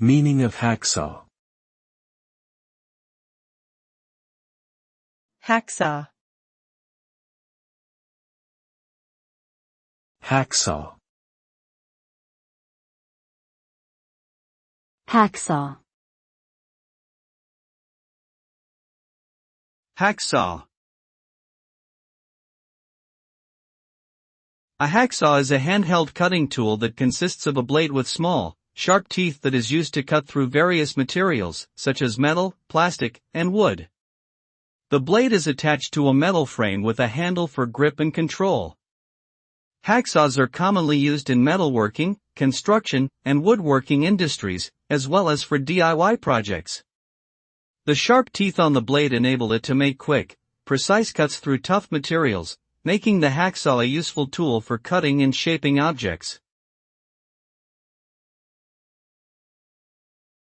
Meaning of hacksaw. hacksaw, Hacksaw. hacksaw, Hacksaw. A hacksaw is a handheld cutting tool that consists of a blade with small, sharp teeth that is used to cut through various materials, such as metal, plastic, and wood. The blade is attached to a metal frame with a handle for grip and control. Hacksaws are commonly used in metalworking, construction, and woodworking industries, as well as for DIY projects. The sharp teeth on the blade enable it to make quick, precise cuts through tough materials, making the hacksaw a useful tool for cutting and shaping objects.